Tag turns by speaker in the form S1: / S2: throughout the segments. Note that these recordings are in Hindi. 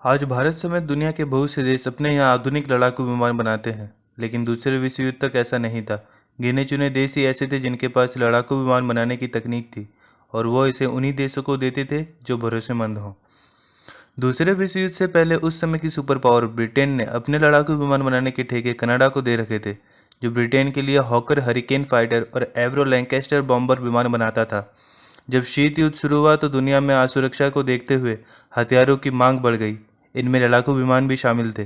S1: आज भारत समेत दुनिया के बहुत से देश अपने यहाँ आधुनिक लड़ाकू विमान बनाते हैं, लेकिन दूसरे विश्व युद्ध तक ऐसा नहीं था। गिने चुने देश ही ऐसे थे जिनके पास लड़ाकू विमान बनाने की तकनीक थी, और वो इसे उन्हीं देशों को देते थे जो भरोसेमंद हों। दूसरे विश्व युद्ध से पहले उस समय की सुपर पावर ब्रिटेन ने अपने लड़ाकू विमान बनाने के ठेके कनाडा को दे रखे थे, जो ब्रिटेन के लिए हॉकर हरिकेन फाइटर और एवरो लैंकेस्टर बॉम्बर विमान बनाता था। जब शीत युद्ध शुरू हुआ तो दुनिया में असुरक्षा को देखते हुए हथियारों की मांग बढ़ गई। इनमें लड़ाकू विमान भी शामिल थे।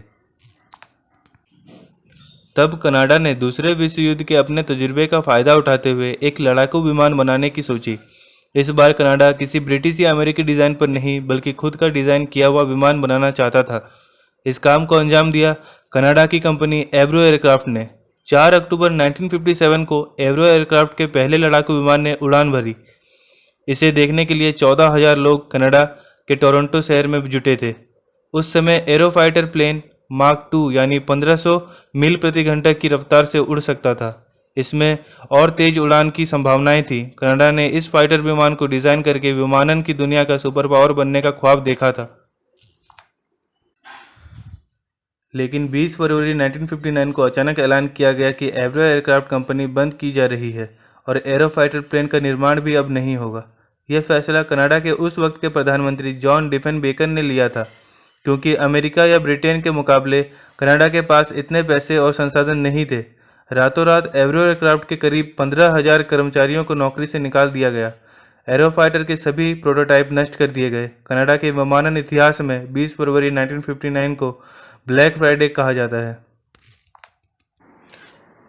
S1: तब कनाडा ने दूसरे विश्व युद्ध के अपने तजुर्बे का फायदा उठाते हुए एक लड़ाकू विमान बनाने की सोची। इस बार कनाडा किसी ब्रिटिश या अमेरिकी डिज़ाइन पर नहीं बल्कि खुद का डिज़ाइन किया हुआ विमान बनाना चाहता था। इस काम को अंजाम दिया कनाडा की कंपनी एवरो एयरक्राफ्ट ने। 4 अक्टूबर 1957 को एवरो एयरक्राफ्ट के पहले लड़ाकू विमान ने उड़ान भरी। इसे देखने के लिए 14,000 लोग कनाडा के टोरंटो शहर में जुटे थे। उस समय एरोफाइटर प्लेन मार्क 2 यानी 1500 मील प्रति घंटा की रफ्तार से उड़ सकता था। इसमें और तेज उड़ान की संभावनाएं थी। कनाडा ने इस फाइटर विमान को डिजाइन करके विमानन की दुनिया का सुपर पावर बनने का ख्वाब देखा था। लेकिन 20 फरवरी 1959 को अचानक ऐलान किया गया कि एवरो एयरक्राफ्ट कंपनी बंद की जा रही है और एरोफाइटर प्लेन का निर्माण भी अब नहीं होगा। यह फैसला कनाडा के उस वक्त के प्रधानमंत्री जॉन डिफेनबेकर ने लिया था, क्योंकि अमेरिका या ब्रिटेन के मुकाबले कनाडा के पास इतने पैसे और संसाधन नहीं थे। रातों रात एवरो एयरक्राफ्ट के करीब 15,000 कर्मचारियों को नौकरी से निकाल दिया गया। एरोफाइटर के सभी प्रोटोटाइप नष्ट कर दिए गए। कनाडा के विमानन इतिहास में 20 फरवरी 1959 को ब्लैक फ्राइडे कहा जाता है।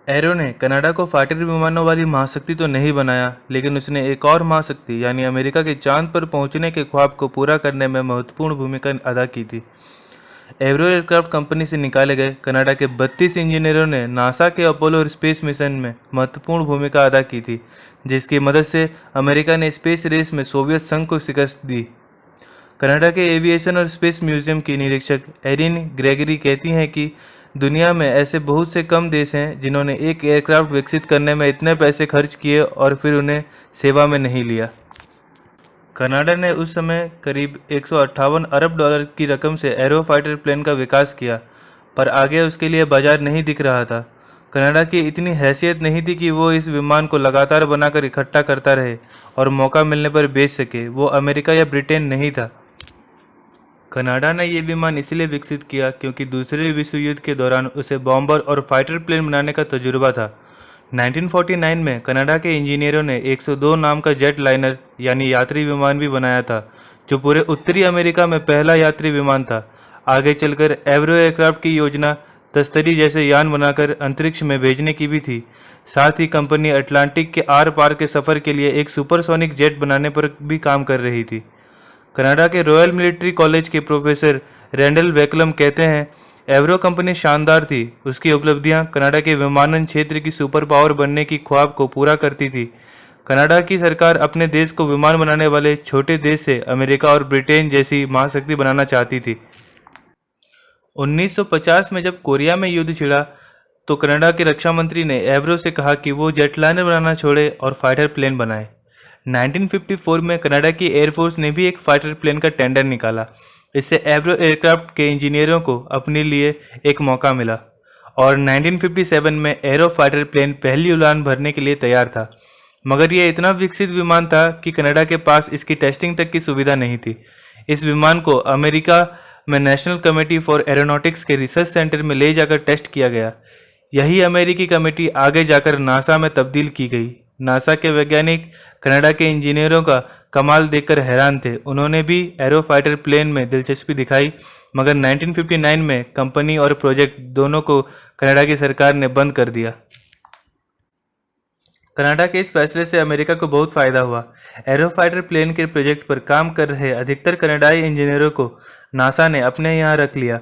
S1: एरो ने कनाडा को फाइटर विमानों वाली महाशक्ति तो नहीं बनाया, लेकिन उसने एक और महाशक्ति यानी अमेरिका के चांद पर पहुंचने के ख्वाब को पूरा करने में महत्वपूर्ण भूमिका अदा की थी। एवरो एयरक्राफ्ट कंपनी से निकाले गए कनाडा के 32 इंजीनियरों ने नासा के अपोलो स्पेस मिशन में महत्वपूर्ण भूमिका अदा की थी, जिसकी मदद से अमेरिका ने स्पेस रेस में सोवियत संघ को शिकस्त दी। कनाडा के एविएशन और स्पेस म्यूजियम की निरीक्षक एरिन ग्रेगरी कहती हैं कि दुनिया में ऐसे बहुत से कम देश हैं जिन्होंने एक एयरक्राफ्ट विकसित करने में इतने पैसे खर्च किए और फिर उन्हें सेवा में नहीं लिया। कनाडा ने उस समय करीब 158 अरब डॉलर की रकम से एरोफाइटर प्लेन का विकास किया, पर आगे उसके लिए बाजार नहीं दिख रहा था। कनाडा की इतनी हैसियत नहीं थी कि वो इस विमान को लगातार बनाकर इकट्ठा करता रहे और मौका मिलने पर बेच सके। वो अमेरिका या ब्रिटेन नहीं था। कनाडा ने ये विमान इसलिए विकसित किया क्योंकि दूसरे विश्व युद्ध के दौरान उसे बॉम्बर और फाइटर प्लेन बनाने का तजुर्बा था। 1949 में कनाडा के इंजीनियरों ने 102 नाम का जेट लाइनर यानी यात्री विमान भी बनाया था, जो पूरे उत्तरी अमेरिका में पहला यात्री विमान था। आगे चलकर एवरो एयरक्राफ्ट की योजना तस्तरी जैसे यान बनाकर अंतरिक्ष में भेजने की भी थी। साथ ही कंपनी अटलांटिक के आर पार के सफ़र के लिए एक सुपरसोनिक जेट बनाने पर भी काम कर रही थी। कनाडा के रॉयल मिलिट्री कॉलेज के प्रोफेसर रैंडल वैकलम कहते हैं, एवरो कंपनी शानदार थी। उसकी उपलब्धियां कनाडा के विमानन क्षेत्र की सुपर पावर बनने की ख्वाब को पूरा करती थी। कनाडा की सरकार अपने देश को विमान बनाने वाले छोटे देश से अमेरिका और ब्रिटेन जैसी महाशक्ति बनाना चाहती थी। 1950 में जब कोरिया में युद्ध छिड़ा तो कनाडा के रक्षा मंत्री ने एवरो से कहा कि वो जेटलाइनर बनाना छोड़े और फाइटर प्लेन बनाए। 1954 में कनाडा की एयरफोर्स ने भी एक फाइटर प्लेन का टेंडर निकाला। इससे एवरो एयरक्राफ्ट के इंजीनियरों को अपने लिए एक मौका मिला और 1957 में एरो फाइटर प्लेन पहली उड़ान भरने के लिए तैयार था। मगर यह इतना विकसित विमान था कि कनाडा के पास इसकी टेस्टिंग तक की सुविधा नहीं थी। इस विमान को अमेरिका में नेशनल कमेटी फॉर एरोनॉटिक्स के रिसर्च सेंटर में ले जाकर टेस्ट किया गया। यही अमेरिकी कमेटी आगे जाकर नासा में तब्दील की गई। नासा के वैज्ञानिक कनाडा के इंजीनियरों का कमाल देखकर हैरान थे। उन्होंने भी एरो फाइटर प्लेन में दिलचस्पी दिखाई, मगर 1959 में कंपनी और प्रोजेक्ट दोनों को कनाडा की सरकार ने बंद कर दिया। कनाडा के इस फैसले से अमेरिका को बहुत फायदा हुआ। एरो फाइटर प्लेन के प्रोजेक्ट पर काम कर रहे अधिकतर कनाडाई इंजीनियरों को नासा ने अपने यहाँ रख लिया,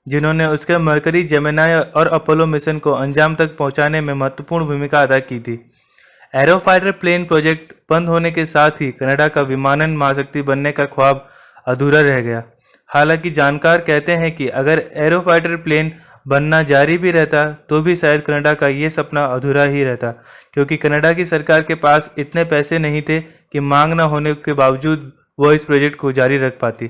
S1: जिन्होंने उसके मरकरी, जेमिनाई और अपोलो मिशन को अंजाम तक पहुंचाने में महत्वपूर्ण भूमिका अदा की थी। एरो फाइटर प्लेन प्रोजेक्ट बंद होने के साथ ही कनाडा का विमानन महाशक्ति बनने का ख्वाब अधूरा रह गया। हालांकि जानकार कहते हैं कि अगर एरो फाइटर प्लेन बनना जारी भी रहता तो भी शायद कनाडा का ये सपना अधूरा ही रहता, क्योंकि कनाडा की सरकार के पास इतने पैसे नहीं थे कि मांग न होने के बावजूद वो इस प्रोजेक्ट को जारी रख पाती।